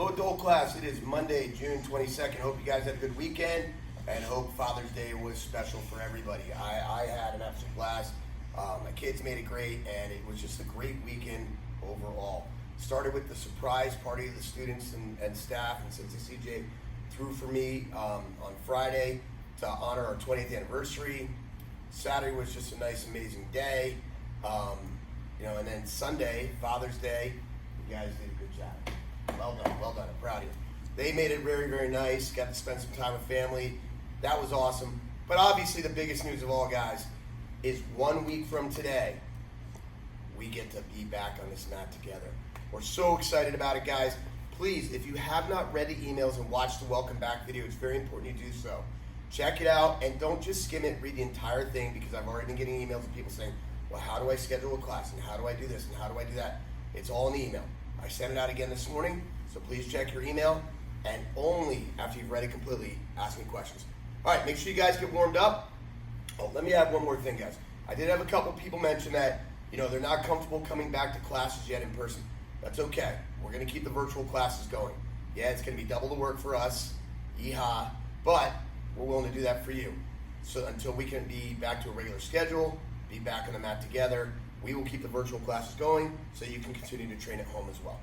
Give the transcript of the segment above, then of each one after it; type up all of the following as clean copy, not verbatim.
Hello, adult class. It is Monday, June 22nd. Hope you guys had a good weekend and hope Father's Day was special for everybody. I had an absolute blast. My kids made it great and it was just a great weekend overall. Started with the surprise party of the students and staff, and since CJ threw for me on Friday to honor our 20th anniversary. Saturday was just a nice, amazing day. And then Sunday, Father's Day, you guys did a good job. Well done, I'm proud of you. They made it very, very nice, got to spend some time with family. That was awesome. But obviously the biggest news of all, guys, is 1 week from today, we get to be back on this mat together. We're so excited about it, guys. Please, if you have not read the emails and watched the welcome back video, it's very important you do so. Check it out and don't just skim it, read the entire thing, because I've already been getting emails of people saying, well, how do I schedule a class and how do I do this and how do I do that? It's all in the email. I sent it out again this morning, so please check your email, and only after you've read it completely, ask me questions. All right, make sure you guys get warmed up. Oh, let me add one more thing, guys. I did have a couple people mention that, they're not comfortable coming back to classes yet in person. That's okay. We're going to keep the virtual classes going. Yeah, it's going to be double the work for us, yeehaw, but we're willing to do that for you. So until we can be back to a regular schedule, be back on the mat together, we will keep the virtual classes going so you can continue to train at home as well.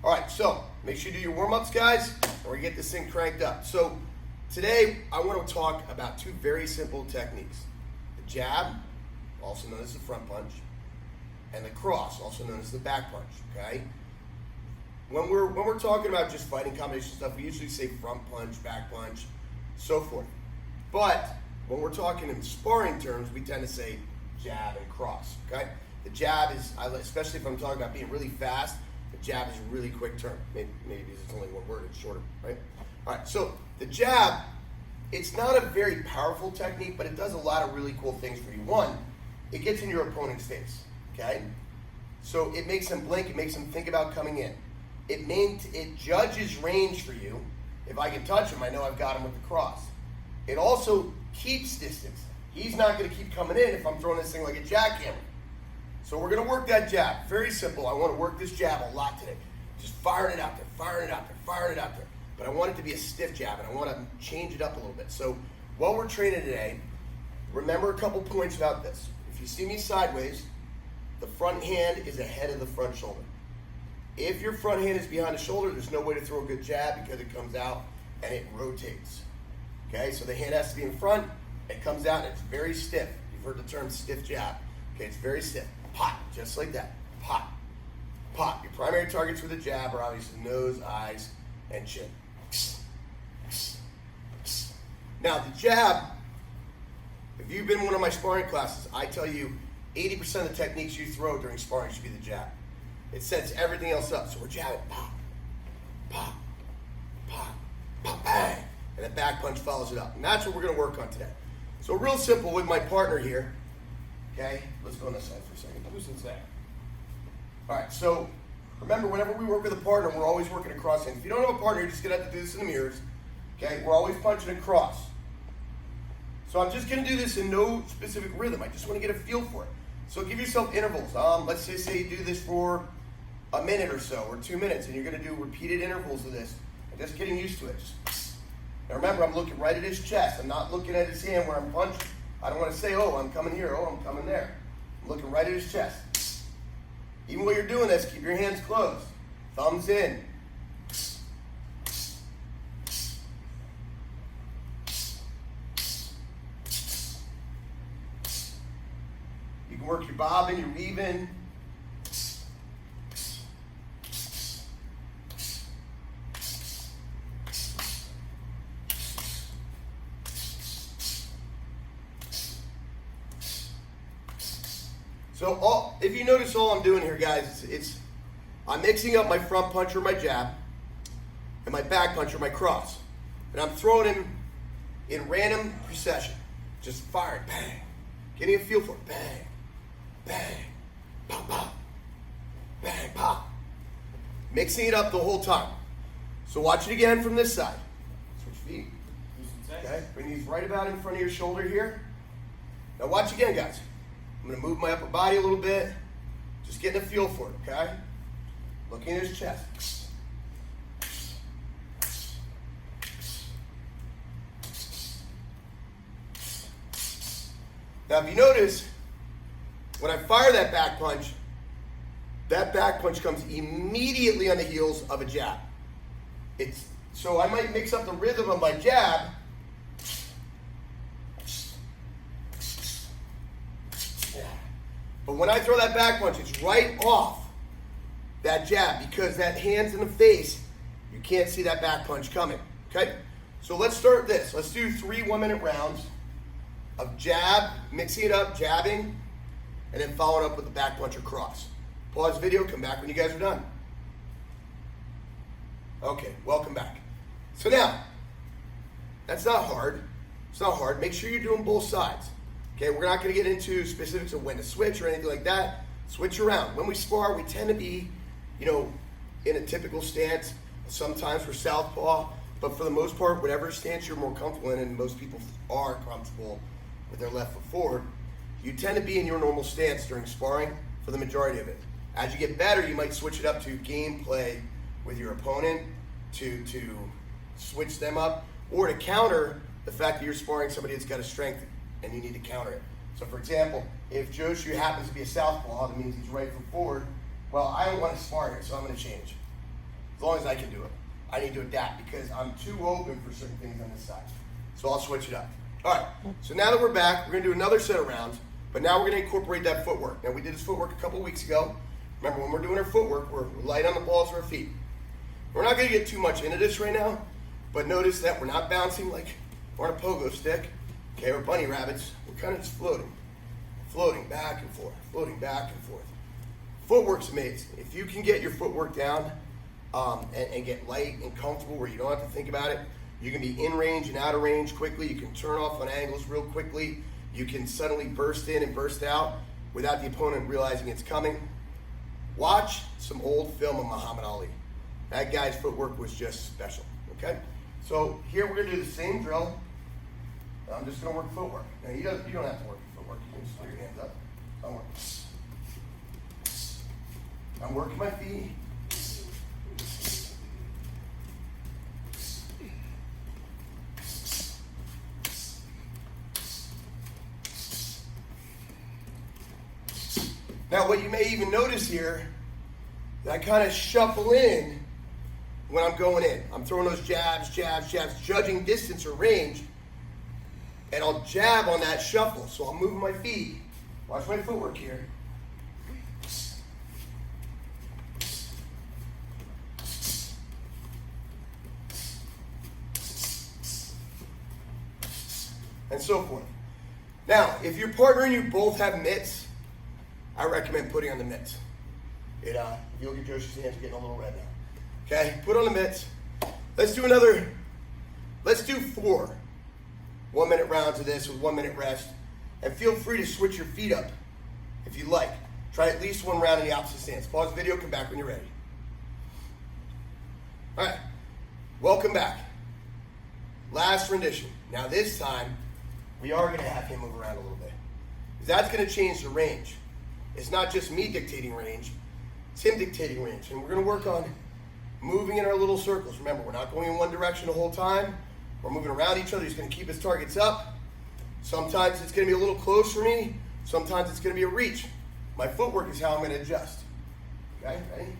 All right, so make sure you do your warm-ups, guys, and we're going to get this thing cranked up. So today, I want to talk about two very simple techniques. The jab, also known as the front punch, and the cross, also known as the back punch, okay? When we're talking about just fighting combination stuff, we usually say front punch, back punch, so forth. But when we're talking in sparring terms, we tend to say jab and cross, okay? The jab is, especially if I'm talking about being really fast, the jab is a really quick term. Maybe it's only one word, it's shorter, right? All right, so the jab, it's not a very powerful technique, but it does a lot of really cool things for you. One, it gets in your opponent's face, okay? So it makes them blink, it makes them think about coming in. It judges range for you. If I can touch him, I know I've got him with the cross. It also keeps distance. He's not going to keep coming in if I'm throwing this thing like a jackhammer. So we're going to work that jab. Very simple. I want to work this jab a lot today. Just firing it out there, firing it out there, firing it out there. But I want it to be a stiff jab, and I want to change it up a little bit. So while we're training today, remember a couple points about this. If you see me sideways, the front hand is ahead of the front shoulder. If your front hand is behind the shoulder, there's no way to throw a good jab because it comes out and it rotates. Okay, so the hand has to be in front, it comes out, and it's very stiff. You've heard the term stiff jab. Okay, it's very stiff. Pop, just like that. Pop, pop. Your primary targets with a jab are obviously nose, eyes, and chin. Now, the jab, if you've been in one of my sparring classes, I tell you 80% of the techniques you throw during sparring should be the jab. It sets everything else up. So we're jabbing, pop, pop, pop, pop, bang. And the back punch follows it up. And that's what we're going to work on today. So real simple with my partner here. Okay, let's go on this side for a second. Who's inside? All right, so remember, whenever we work with a partner, we're always working across hands. If you don't have a partner, you're just going to have to do this in the mirrors. Okay, we're always punching across. So I'm just going to do this in no specific rhythm. I just want to get a feel for it. So give yourself intervals. Let's just say you do this for a minute or so, or 2 minutes, and you're going to do repeated intervals of this. And just getting used to it. Now remember, I'm looking right at his chest. I'm not looking at his hand where I'm punching. I don't want to say, oh, I'm coming here, oh, I'm coming there. I'm looking right at his chest. Even while you're doing this, keep your hands closed. Thumbs in. You can work your bobbing, your weaving. So if you notice, all I'm doing here, guys, I'm mixing up my front punch or my jab and my back punch or my cross. And I'm throwing him in random procession. Just firing, bang. Getting a feel for it, bang, bang, pop, pop, bang, pop. Mixing it up the whole time. So watch it again from this side. Switch feet. Okay, bring these right about in front of your shoulder here. Now watch again, guys. I'm going to move my upper body a little bit. Just getting a feel for it, okay? Looking at his chest. Now, if you notice, when I fire that back punch comes immediately on the heels of a jab. So I might mix up the rhythm of my jab. But when I throw that back punch, it's right off that jab because that hand's in the face. You can't see that back punch coming, okay? So let's start this. Let's do 3 1-minute rounds of jab, mixing it up, jabbing, and then follow it up with the back punch or cross. Pause the video, come back when you guys are done. Okay, welcome back. So now, that's not hard. It's not hard. Make sure you're doing both sides. Okay, we're not going to get into specifics of when to switch or anything like that. Switch around. When we spar, we tend to be, in a typical stance. Sometimes we're southpaw, but for the most part, whatever stance you're more comfortable in, and most people are comfortable with their left foot forward, you tend to be in your normal stance during sparring for the majority of it. As you get better, you might switch it up to gameplay with your opponent to switch them up, or to counter the fact that you're sparring somebody that's got a strength and you need to counter it. So for example, if Joshua happens to be a southpaw, that means he's right foot forward, well, I don't want to spar here, so I'm going to change. As long as I can do it. I need to adapt because I'm too open for certain things on this side. So I'll switch it up. All right, so now that we're back, we're going to do another set of rounds, but now we're going to incorporate that footwork. Now we did this footwork a couple weeks ago. Remember, when we're doing our footwork, we're light on the balls of our feet. We're not going to get too much into this right now, but notice that we're not bouncing like we're on a pogo stick. Okay, we're bunny rabbits. We're kind of just floating back and forth, floating back and forth. Footwork's amazing. If you can get your footwork down and get light and comfortable where you don't have to think about it, you can be in range and out of range quickly. You can turn off on angles real quickly. You can suddenly burst in and burst out without the opponent realizing it's coming. Watch some old film of Muhammad Ali. That guy's footwork was just special, okay? So here we're gonna do the same drill. I'm just gonna work footwork. Now you don't have to work your footwork. You can just put your hands up. I'm working my feet. Now what you may even notice here, that I kind of shuffle in when I'm going in. I'm throwing those jabs, judging distance or range, and I'll jab on that shuffle. So I'm moving my feet. Watch my footwork here. And so forth. Now, if your partner and you both have mitts, I recommend putting on the mitts. If you look at Joshua's hands, are getting a little red now. Okay, put on the mitts. Let's do 4 1-minute rounds of this with 1-minute rest. And feel free to switch your feet up if you like. Try at least 1 round in the opposite stance. Pause the video, come back when you're ready. All right, welcome back. Last rendition. Now this time, we are gonna have him move around a little bit. Because that's gonna change the range. It's not just me dictating range, it's him dictating range. And we're gonna work on moving in our little circles. Remember, we're not going in one direction the whole time. We're moving around each other. He's gonna keep his targets up. Sometimes it's gonna be a little close for me. Sometimes it's gonna be a reach. My footwork is how I'm gonna adjust. Okay, ready?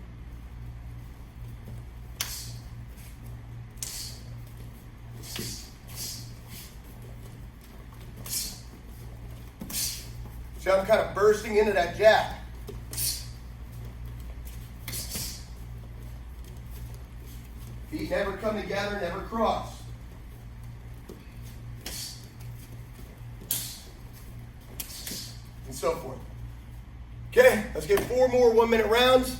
So I'm kind of bursting into that jab. Feet never come together, never cross. And so forth. Okay, let's get 4 more 1-minute rounds.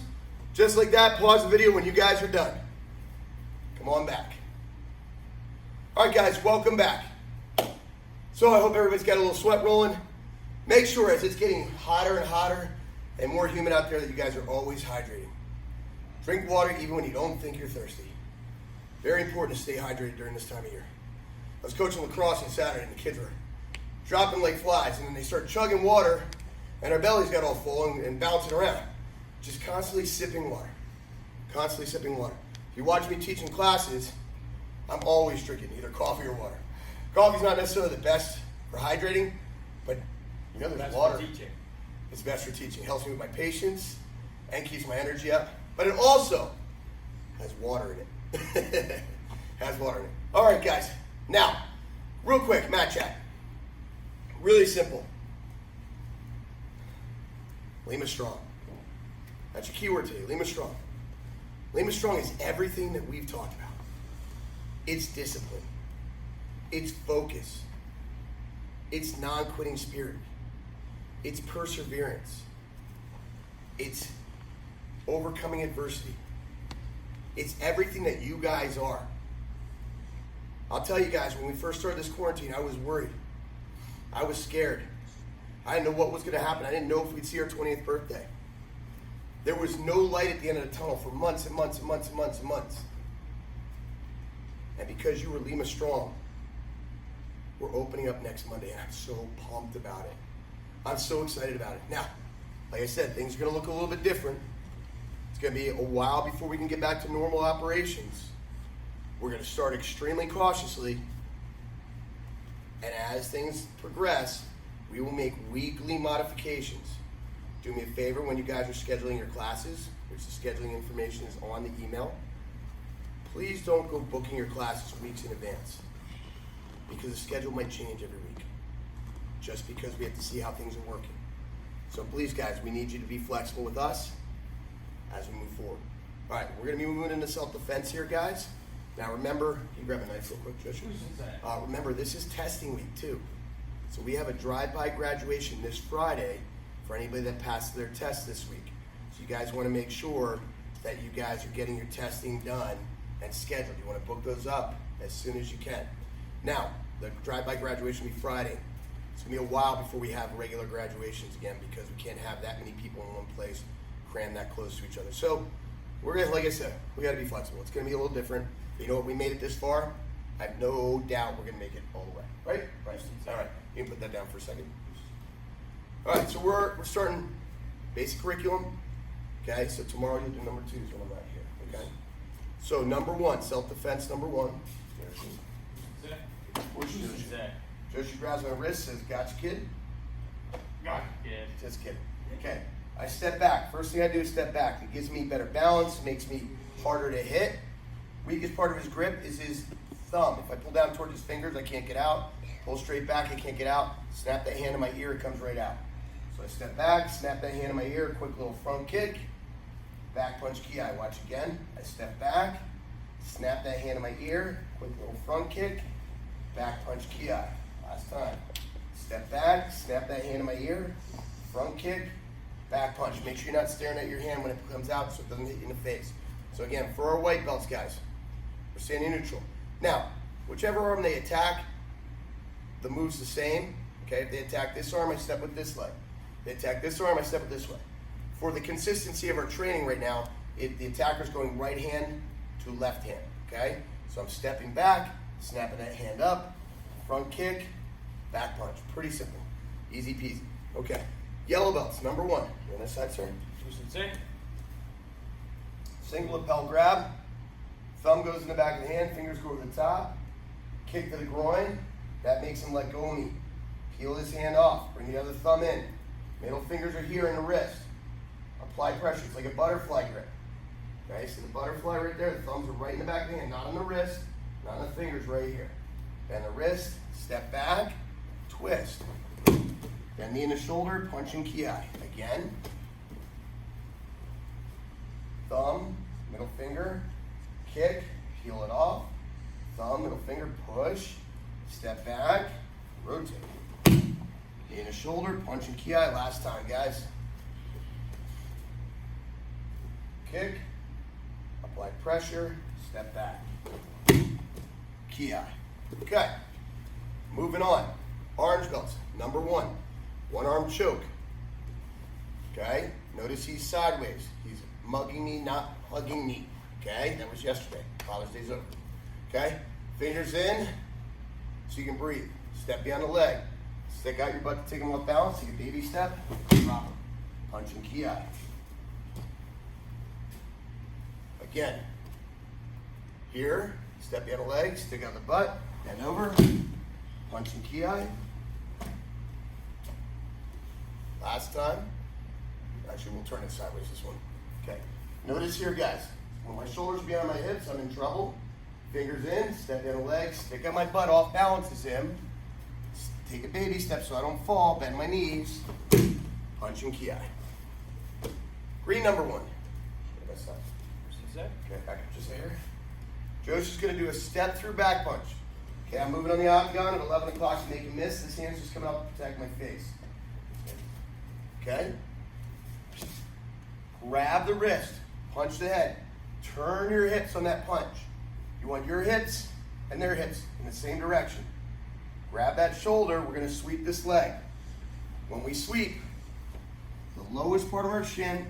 Just like that, pause the video when you guys are done. Come on back. All right, guys, welcome back. So I hope everybody's got a little sweat rolling. Make sure as it's getting hotter and hotter and more humid out there that you guys are always hydrating. Drink water even when you don't think you're thirsty. Very important to stay hydrated during this time of year. I was coaching lacrosse on Saturday and the kids were dropping like flies, and then they start chugging water and our bellies got all full and bouncing around. Just constantly sipping water. Constantly sipping water. If you watch me teaching classes, I'm always drinking either coffee or water. Coffee's not necessarily the best for hydrating, but You know, there's Best water. for teaching. It's best for teaching. It helps me with my patience and keeps my energy up. But it also has water in it. Has water in it. All right, guys. Now, real quick, mat chat. Really simple. Lima Strong. That's your keyword today, Lima Strong. Lima Strong is everything that we've talked about. It's discipline. It's focus. It's non-quitting spirit. It's perseverance. It's overcoming adversity. It's everything that you guys are. I'll tell you guys, when we first started this quarantine, I was worried. I was scared. I didn't know what was going to happen. I didn't know if we'd see our 20th birthday. There was no light at the end of the tunnel for months and months and months and months and months. And because you were Lima Strong, we're opening up next Monday, and I'm so pumped about it. I'm so excited about it. Now, like I said, things are going to look a little bit different. It's going to be a while before we can get back to normal operations. We're going to start extremely cautiously, and as things progress, we will make weekly modifications. Do me a favor when you guys are scheduling your classes, which the scheduling information is on the email. Please don't go booking your classes weeks in advance, because the schedule might change every week, just because we have to see how things are working. So please, guys, we need you to be flexible with us as we move forward. All right, we're going to be moving into self-defense here, guys. Now remember, you grab a knife real quick, Joshua. Remember, this is testing week too. So we have a drive-by graduation this Friday for anybody that passed their test this week. So you guys want to make sure that you guys are getting your testing done and scheduled. You want to book those up as soon as you can. Now, the drive-by graduation will be Friday. It's going to be a while before we have regular graduations again, because we can't have that many people in one place crammed that close to each other. So we're going to, like I said, we got to be flexible. It's going to be a little different. You know what? We made it this far. I have no doubt we're going to make it all the way. Right? Right. All right. You can put that down for a second. All right. So we're starting basic curriculum. Okay. So tomorrow you'll do number 2 is when I'm not here. Okay. So number 1, self-defense. Number 1. Joshi grabs my wrist, says, "Gotcha, kid." Gotcha, kid. Just kidding. Okay. I step back. First thing I do is step back. It gives me better balance, makes me harder to hit. Weakest part of his grip is his thumb. If I pull down towards his fingers, I can't get out. Pull straight back, I can't get out. Snap that hand in my ear, it comes right out. So I step back, snap that hand in my ear, quick little front kick, back punch ki. Watch again. I step back, snap that hand in my ear, quick little front kick, back punch ki. Last time. Step back, snap that hand in my ear, front kick, back punch. Make sure you're not staring at your hand when it comes out so it doesn't hit you in the face. So again, for our white belts, guys, we're standing neutral. Now, whichever arm they attack, the move's the same. Okay, if they attack this arm, I step with this leg. If they attack this arm, I step with this way. For the consistency of our training right now, the attacker's going right hand to left hand. Okay, so I'm stepping back, snapping that hand up, front kick, back punch. Pretty simple, easy peasy. Okay, yellow belts, number 1. You on this side, sir? Single lapel grab, thumb goes in the back of the hand, fingers go to the top, kick to the groin, that makes him let go of me. Peel his hand off, bring the other thumb in, middle fingers are here in the wrist. Apply pressure, it's like a butterfly grip. Okay, so the butterfly right there, the thumbs are right in the back of the hand, not on the wrist, not on the fingers, right here. Bend the wrist, step back, twist. Bend knee in the shoulder, punch and ki. Again. Thumb, middle finger, kick, peel it off. Thumb, middle finger, push, step back, rotate. Knee in the shoulder, punch and ki. Last time, guys. Kick, apply pressure, step back. Ki. Okay, moving on. Orange belts, number 1. One arm choke. Okay, notice he's sideways. He's mugging me, not hugging me. Okay, that was yesterday. Father's Day's over. Okay, fingers in so you can breathe. Step behind the leg. Stick out your butt to take him off balance. Take a baby step. Drop him. Punch and ki. Again. Here, step behind the leg, stick out the butt, bend over, punch and ki. Last time. Actually, we'll turn it sideways this one. Okay. Notice here, guys. When my shoulders are behind my hips, I'm in trouble. Fingers in, step down the legs, stick out my butt off, balances him. Take a baby step so I don't fall, bend my knees. Punch and ki. Green number 1. Okay, back up just here. Joe's just gonna do a step through back punch. Okay, I'm moving on the octagon at 11 o'clock to make a miss. This hand's just coming up to protect my face. Okay? Grab the wrist, punch the head. Turn your hips on that punch. You want your hips and their hips in the same direction. Grab that shoulder, we're gonna sweep this leg. When we sweep, the lowest part of our shin,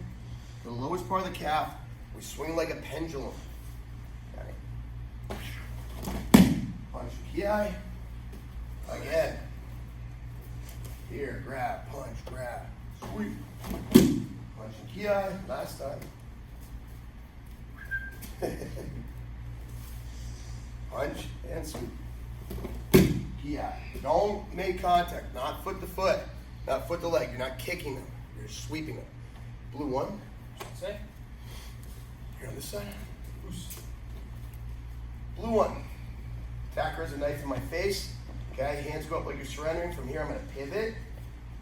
the lowest part of the calf, we swing like a pendulum. Okay. Punch ki. Again. Here, grab, punch, grab, sweep. Punch and ki. Last time. Punch and sweep. Ki. Don't make contact. Not foot to foot. Not foot to leg. You're not kicking them. You're sweeping them. Blue 1. Say. Here on this side. Blue 1. Attacker has a knife in my face. Okay, hands go up like you're surrendering. From here, I'm going to pivot,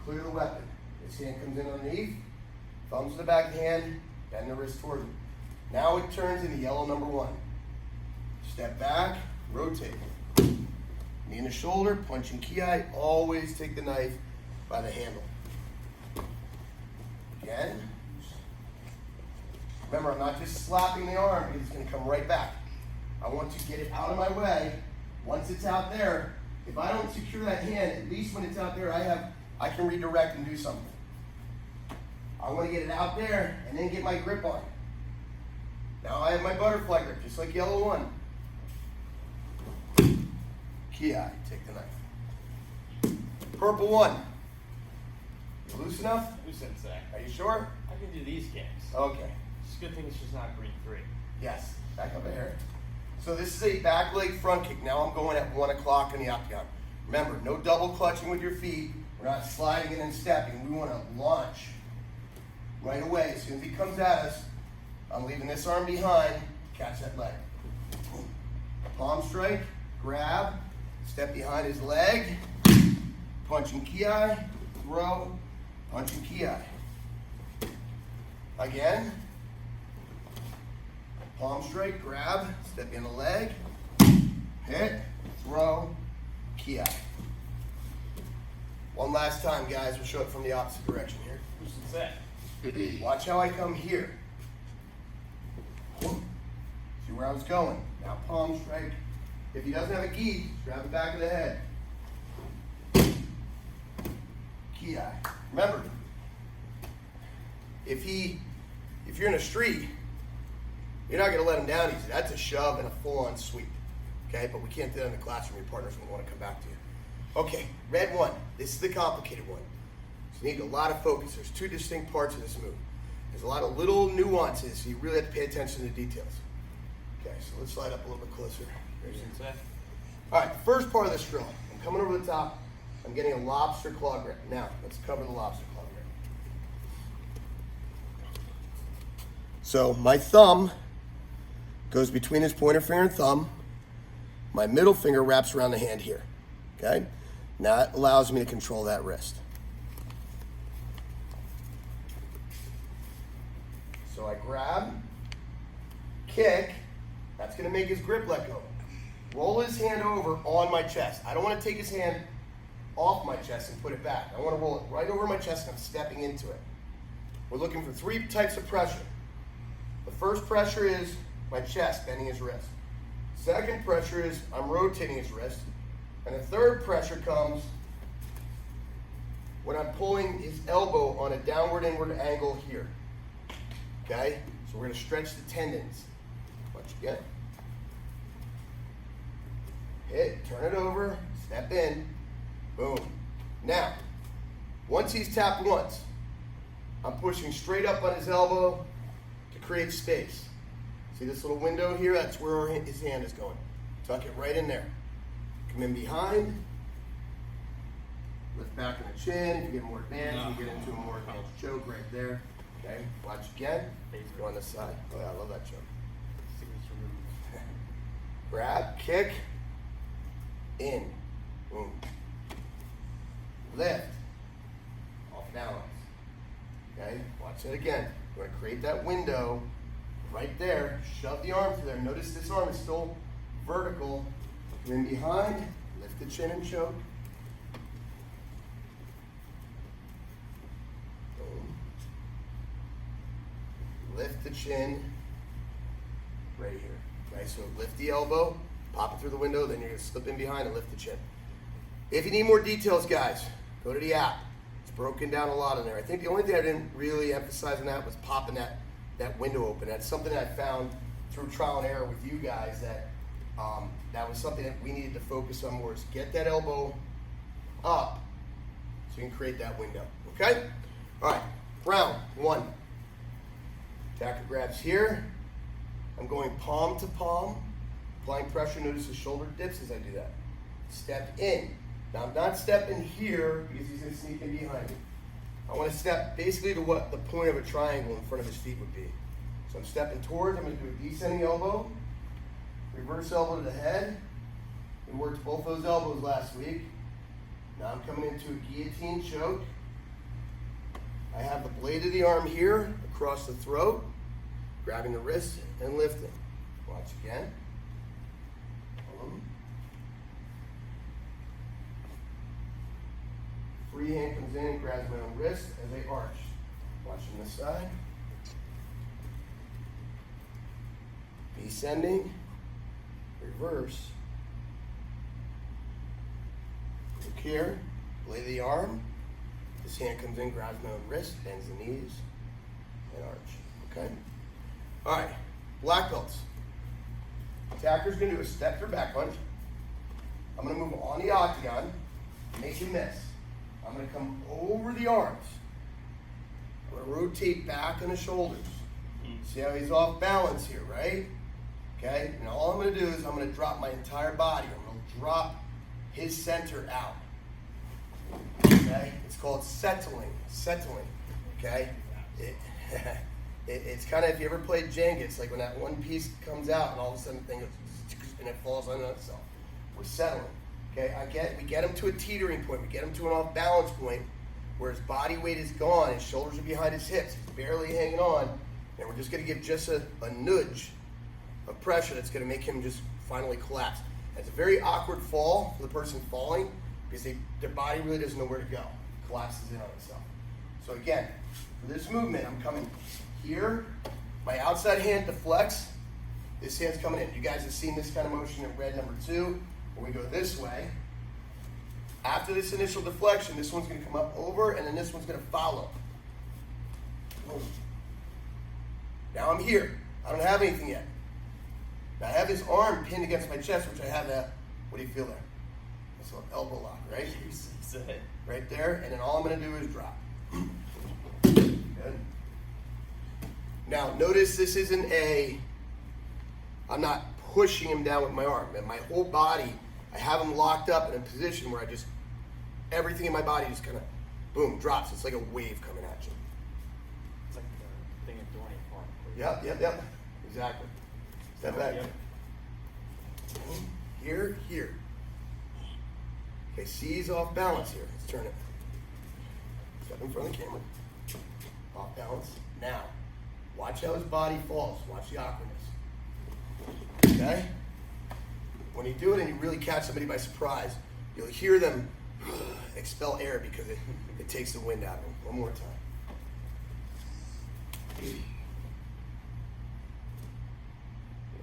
clear the weapon. This hand comes in underneath. Thumbs to the back of the hand, bend the wrist toward me. Now it turns into yellow number 1. Step back, rotate. Knee in the shoulder, punch and ki. Always take the knife by the handle. Again. Remember, I'm not just slapping the arm because it's going to come right back. I want to get it out of my way. Once it's out there, if I don't secure that hand, at least when it's out there, I can redirect and do something. I want to get it out there and then get my grip on it. Now I have my butterfly grip, just like yellow 1. Ki, take the knife. Purple 1. You loose enough? Who said that? Are you sure? I can do these kicks. Okay. It's a good thing it's just not green 3. Yes, back up here. So this is a back leg front kick. Now I'm going at 1 o'clock in the octagon. Remember, no double clutching with your feet. We're not sliding in and stepping. We want to launch right away. As soon as he comes at us, I'm leaving this arm behind, catch that leg. Palm strike, grab, step behind his leg, punch and ki, throw, punch and ki. Again. Palm strike, grab, step in the leg, hit, throw, ki. One last time, guys. We'll show it from the opposite direction here. Who said that? Watch how I come here. See where I was going. Now palm strike. If he doesn't have a gi, grab the back of the head. Ki. Remember, if you're in a street, you're not going to let him down easy. That's a shove and a full-on sweep. Okay, but we can't do that in the classroom. Your partners will want to come back to you. Okay, red 1. This is the complicated one. So you need a lot of focus. There's 2 distinct parts of this move. There's a lot of little nuances, so you really have to pay attention to the details. Okay, so let's slide up a little bit closer. Who said that? All right, the first part of this drill. I'm coming over the top. I'm getting a lobster claw grip. Now, let's cover the lobster claw grip. So my thumb goes between his pointer finger and thumb. My middle finger wraps around the hand here. Okay? Now that allows me to control that wrist. So I grab, kick. That's going to make his grip let go. Roll his hand over on my chest. I don't want to take his hand off my chest and put it back. I want to roll it right over my chest and I'm stepping into it. We're looking for 3 types of pressure. The first pressure is my chest, bending his wrist. Second pressure is I'm rotating his wrist. And the third pressure comes when I'm pulling his elbow on a downward inward angle here. Okay? So we're going to stretch the tendons. Punch again. Hit, turn it over, step in, boom. Now, once he's tapped once, I'm pushing straight up on his elbow to create space. See this little window here? That's where his hand is going. Tuck it right in there. Come in behind, Lift back in the chin. If you get more advanced, you get into a more advanced choke right there. Okay, watch again. Go on this side. Oh yeah, I love that choke. Signature move. Grab, kick, in, boom. Lift, off balance. Okay, watch it again. We're gonna create that window right there. Shove the arm through there. Notice this arm is still vertical. Then behind, lift the chin and choke. Boom. Lift the chin right here. Okay, so lift the elbow, pop it through the window, then you're gonna slip in behind and lift the chin. If you need more details, guys, go to the app. It's broken down a lot in there. I think the only thing I didn't really emphasize on that was popping that window open. That's something I found through trial and error with you guys that that was something that we needed to focus on more, is get that elbow up so you can create that window, okay? All right, round one. Attacker grabs here. I'm going palm to palm, applying pressure. Notice the shoulder dips as I do that. Step in. Now I'm not stepping here because he's going to sneak in behind me. I want to step basically to what the point of a triangle in front of his feet would be. So I'm stepping towards, I'm going to do a descending elbow, reverse elbow to the head. We worked both those elbows last week. Now I'm coming into a guillotine choke. I have the blade of the arm here across the throat, grabbing the wrist and lifting. Watch again. Free hand comes in and grabs my own wrist as I arch. Watching this side. Descending, reverse. Look here, blade of the arm. This hand comes in, grabs my own wrist, bends the knees, and arch. Okay? All right, black belts. Attacker's gonna do a step or back punch. I'm gonna move on the octagon, make him miss. I'm gonna come over the arms. I'm gonna rotate back on the shoulders. See how he's off balance here, right? Okay, now all I'm gonna do is I'm gonna drop my entire body. I'm gonna drop his center out. Okay, it's called settling, okay? It's kind of, if you ever played Jenga, it's like when that one piece comes out and all of a sudden the thing goes, and it falls on itself. We're settling, okay? We get him to a teetering point, we get him to an off balance point where his body weight is gone, his shoulders are behind his hips, he's barely hanging on, and we're just gonna give just a nudge of pressure that's gonna make him just finally collapse. It's a very awkward fall for the person falling because their body really doesn't know where to go. It collapses in on itself. So again, for this movement, I'm coming here, my outside hand deflects, this hand's coming in. You guys have seen this kind of motion in red number 2, where we go this way. After this initial deflection, this one's gonna come up over, and then this one's gonna follow. Boom. Now I'm here. I don't have anything yet. Now I have his arm pinned against my chest, which I have that. What do you feel there? It's an elbow lock, right? Right there, and then all I'm gonna do is drop. Good. Now notice this isn't I'm not pushing him down with my arm. And my whole body, I have him locked up in a position where everything in my body just kind of, boom, drops. It's like a wave coming at you. It's like the thing in Dorney Park. Yep. Exactly. Step back. Yep. Here. Okay, see he's off balance here. Let's turn it. Step in front of the camera. Off balance. Now, watch how his body falls. Watch the awkwardness. Okay? When you do it and you really catch somebody by surprise, you'll hear them expel air because it takes the wind out of them. One more time.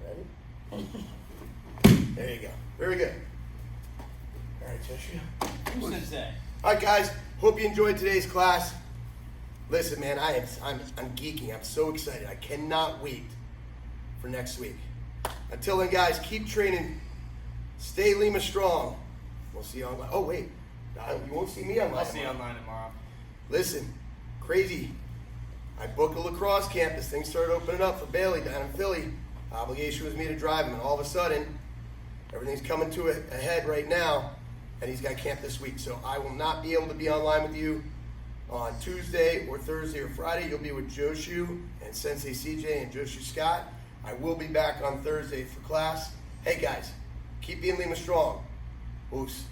Ready? There you go. Very good. All right, Joshua. Who says that? All right, guys. Hope you enjoyed today's class. Listen, man, I'm geeking. I'm so excited. I cannot wait for next week. Until then, guys, keep training. Stay Lima strong. We'll see you online. Oh, wait. You won't see me online. I'll see you online tomorrow. Listen, crazy. I booked a lacrosse campus. Things started opening up for Bailey down in Philly. Obligation was me to drive him, and all of a sudden, everything's coming to a head right now. and he's got camp this week. So I will not be able to be online with you on Tuesday or Thursday or Friday. You'll be with Joshu and Sensei CJ and Joshu Scott. I will be back on Thursday for class. Hey guys, keep being Lima strong. Oos.